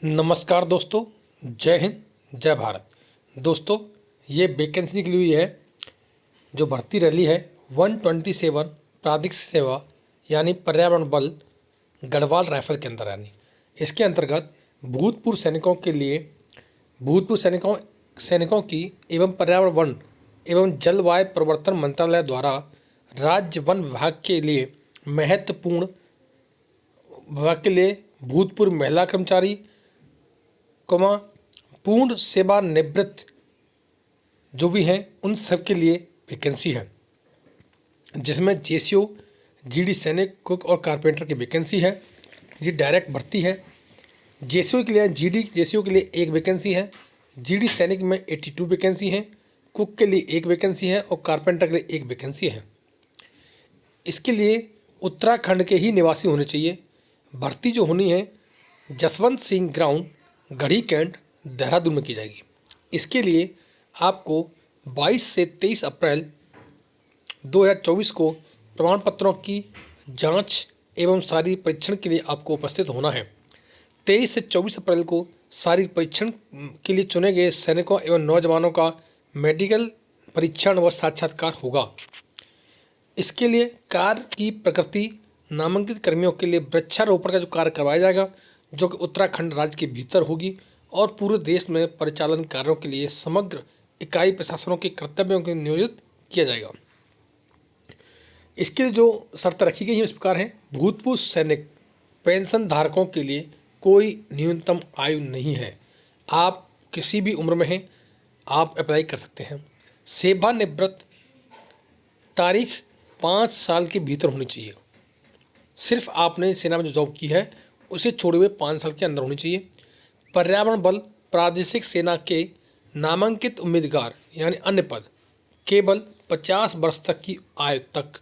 नमस्कार दोस्तों, जय हिंद, जय भारत। दोस्तों, ये वैकेंसी निकली हुई है जो भर्ती रैली है 127 प्रादेशिक सेवा यानी पर्यावरण बल गढ़वाल राइफल के अंदर यानी इसके अंतर्गत भूतपूर्व सैनिकों की एवं पर्यावरण वन एवं जलवायु परिवर्तन मंत्रालय द्वारा राज्य वन विभाग के लिए भूतपूर्व महिला कर्मचारी पूर्ण सेवानिवृत्त जो भी हैं उन सब के लिए वैकेंसी है, जिसमें जेसीओ, जीडी सैनिक, कुक और कारपेंटर की वैकेंसी है। ये डायरेक्ट भर्ती है। जेसीओ के लिए जेसीओ के लिए एक वैकेंसी है, जीडी सैनिक में 82 वैकेंसी है, कुक के लिए एक वैकेंसी है और कारपेंटर के लिए एक वैकेंसी है। इसके लिए उत्तराखंड के ही निवासी होने चाहिए। भर्ती जो होनी है जसवंत सिंह ग्राउंड, गढ़ी कैंट, देहरादून में की जाएगी। इसके लिए आपको 22 से 23 अप्रैल 2024 को प्रमाण पत्रों की जांच एवं शारीरिक परीक्षण के लिए आपको उपस्थित होना है। 23 से 24 अप्रैल को शारीरिक परीक्षण के लिए चुने गए सैनिकों एवं नौजवानों का मेडिकल परीक्षण व साक्षात्कार होगा। इसके लिए कार्य की प्रकृति नामांकित कर्मियों के लिए वृक्षारोपण का जो कार्य करवाया जाएगा, जो कि उत्तराखंड राज्य के भीतर होगी और पूरे देश में परिचालन कार्यों के लिए समग्र इकाई प्रशासनों के कर्तव्यों को नियोजित किया जाएगा। इसके लिए जो शर्त रखी गई है इस प्रकार है। भूतपूर्व सैनिक पेंशन धारकों के लिए कोई न्यूनतम आयु नहीं है। आप किसी भी उम्र में हैं, आप अप्लाई कर सकते हैं। सेवानिवृत्त तारीख 5 साल के भीतर होनी चाहिए। सिर्फ आपने सेना में जो जॉब की है उसे छोड़े हुए 5 साल के अंदर होनी चाहिए। पर्यावरण बल प्रादेशिक सेना के नामांकित उम्मीदवार यानी अन्य पद केवल 50 वर्ष तक की आयु तक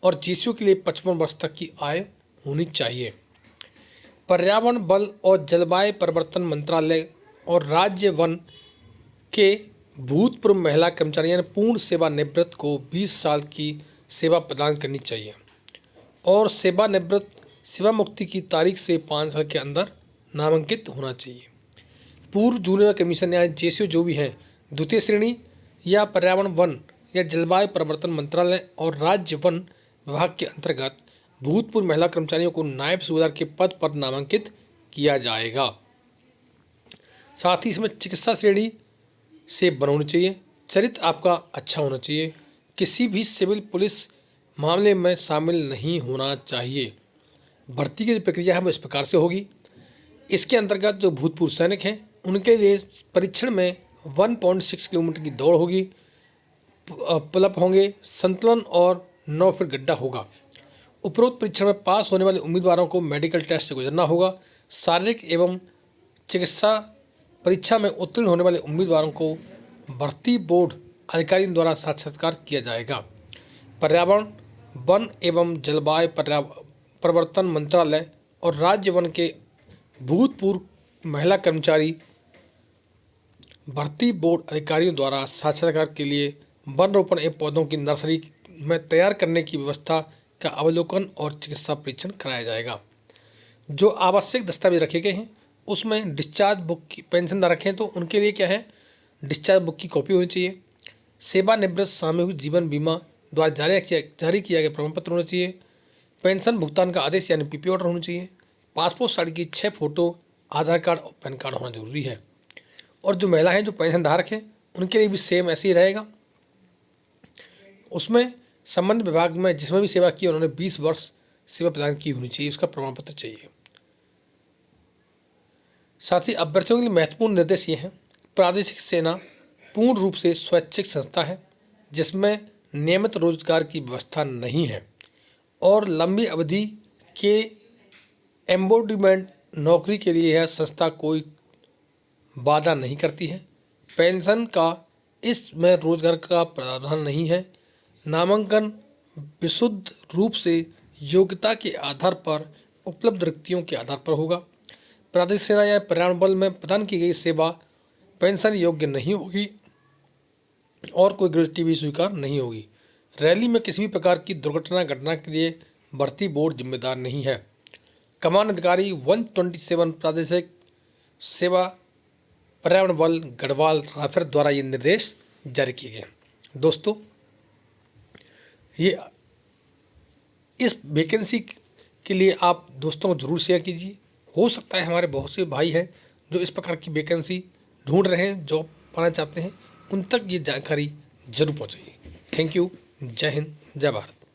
और जीसीओ के लिए 55 वर्ष तक की आयु होनी चाहिए। पर्यावरण बल और जलवायु परिवर्तन मंत्रालय और राज्य वन के भूतपूर्व महिला कर्मचारी यानी पूर्ण सेवानिवृत्त को 20 साल की सेवा प्रदान करनी चाहिए और सेवा मुक्ति की तारीख से 5 साल के अंदर नामांकित होना चाहिए। पूर्व जूनियर कमीशन या जेसीओ जो भी हैं द्वितीय श्रेणी या पर्यावरण वन या जलवायु परिवर्तन मंत्रालय और राज्य वन विभाग के अंतर्गत भूतपूर्व महिला कर्मचारियों को नायब सूबेदार के पद पर नामांकित किया जाएगा। साथ ही इसमें चिकित्सा श्रेणी से बना होनी चाहिए। चरित्र आपका अच्छा होना चाहिए। किसी भी सिविल पुलिस मामले में शामिल नहीं होना चाहिए। भर्ती की प्रक्रिया है वो इस प्रकार से होगी। इसके अंतर्गत जो भूतपूर्व सैनिक हैं उनके लिए परीक्षण में 1.6 किलोमीटर की दौड़ होगी, पुलअप होंगे, संतुलन और 9 फीट गड्ढा होगा। उपरोक्त परीक्षण में पास होने वाले उम्मीदवारों को मेडिकल टेस्ट से गुजरना होगा। शारीरिक एवं चिकित्सा परीक्षा में उत्तीर्ण होने वाले उम्मीदवारों को भर्ती बोर्ड अधिकारियों द्वारा साक्षात्कार किया जाएगा। पर्यावरण वन एवं जलवायु परिवर्तन मंत्रालय और राज्य वन के भूतपूर्व महिला कर्मचारी भर्ती बोर्ड अधिकारियों द्वारा साक्षात्कार के लिए वन रोपण एवं पौधों की नर्सरी में तैयार करने की व्यवस्था का अवलोकन और चिकित्सा परीक्षण कराया जाएगा। जो आवश्यक दस्तावेज रखे गए हैं उसमें डिस्चार्ज बुक की, पेंशन धारक हैं तो उनके लिए क्या है, डिस्चार्ज बुक की कॉपी होनी चाहिए। सेवानिवृत्त सामूहिक जीवन बीमा द्वारा जारी किया गया प्रमाण पत्र होना चाहिए। पेंशन भुगतान का आदेश यानी पीपी ऑर्डर होना चाहिए। पासपोर्ट साइज की 6 फोटो, आधार कार्ड और पैन कार्ड होना जरूरी है। और जो महिला हैं जो पेंशन धारक हैं उनके लिए भी सेम ऐसे ही रहेगा। उसमें संबंधित विभाग में जिसमें भी सेवा की उन्होंने 20 वर्ष सेवा प्रदान की होनी चाहिए, उसका प्रमाण पत्र चाहिए। साथ ही अभ्यर्थियों के लिए महत्वपूर्ण निर्देश ये हैं। प्रादेशिक सेना पूर्ण रूप से स्वैच्छिक संस्था है जिसमें नियमित रोजगार की व्यवस्था नहीं है और लंबी अवधि के एम्बोडीमेंट नौकरी के लिए यह संस्था कोई वादा नहीं करती है। पेंशन का इसमें रोजगार का प्रावधान नहीं है। नामांकन विशुद्ध रूप से योग्यता के आधार पर उपलब्ध रिक्तियों के आधार पर होगा। प्रादेशिक सेना या पर्यावरण बल में प्रदान की गई सेवा पेंशन योग्य नहीं होगी और कोई ग्रेच्युटी भी स्वीकार नहीं होगी। रैली में किसी भी प्रकार की दुर्घटना घटना के लिए भर्ती बोर्ड जिम्मेदार नहीं है। कमान अधिकारी 127 प्रादेशिक सेवा पर्यावरण बल गढ़वाल राफेर द्वारा ये निर्देश जारी किए गए। दोस्तों, ये इस वैकेंसी के लिए आप दोस्तों को ज़रूर शेयर कीजिए। हो सकता है हमारे बहुत से भाई हैं जो इस प्रकार की वैकेंसी ढूंढ रहे हैं, जॉब पाना चाहते हैं, उन तक ये जानकारी जरूर पहुंचाइए। Thank you. जय हिंद, जय भारत।